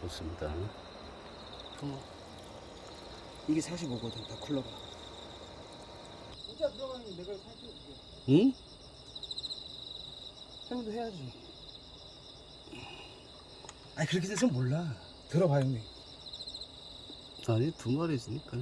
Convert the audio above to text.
좋습니다. 이게 45거든, 다 쿨러가. 진짜 들어가는 게 내가 살펴줄게. 응? 형도 해야지. 아니, 그렇게 돼서 몰라. 들어봐, 형님. 아니, 두 마리지니까.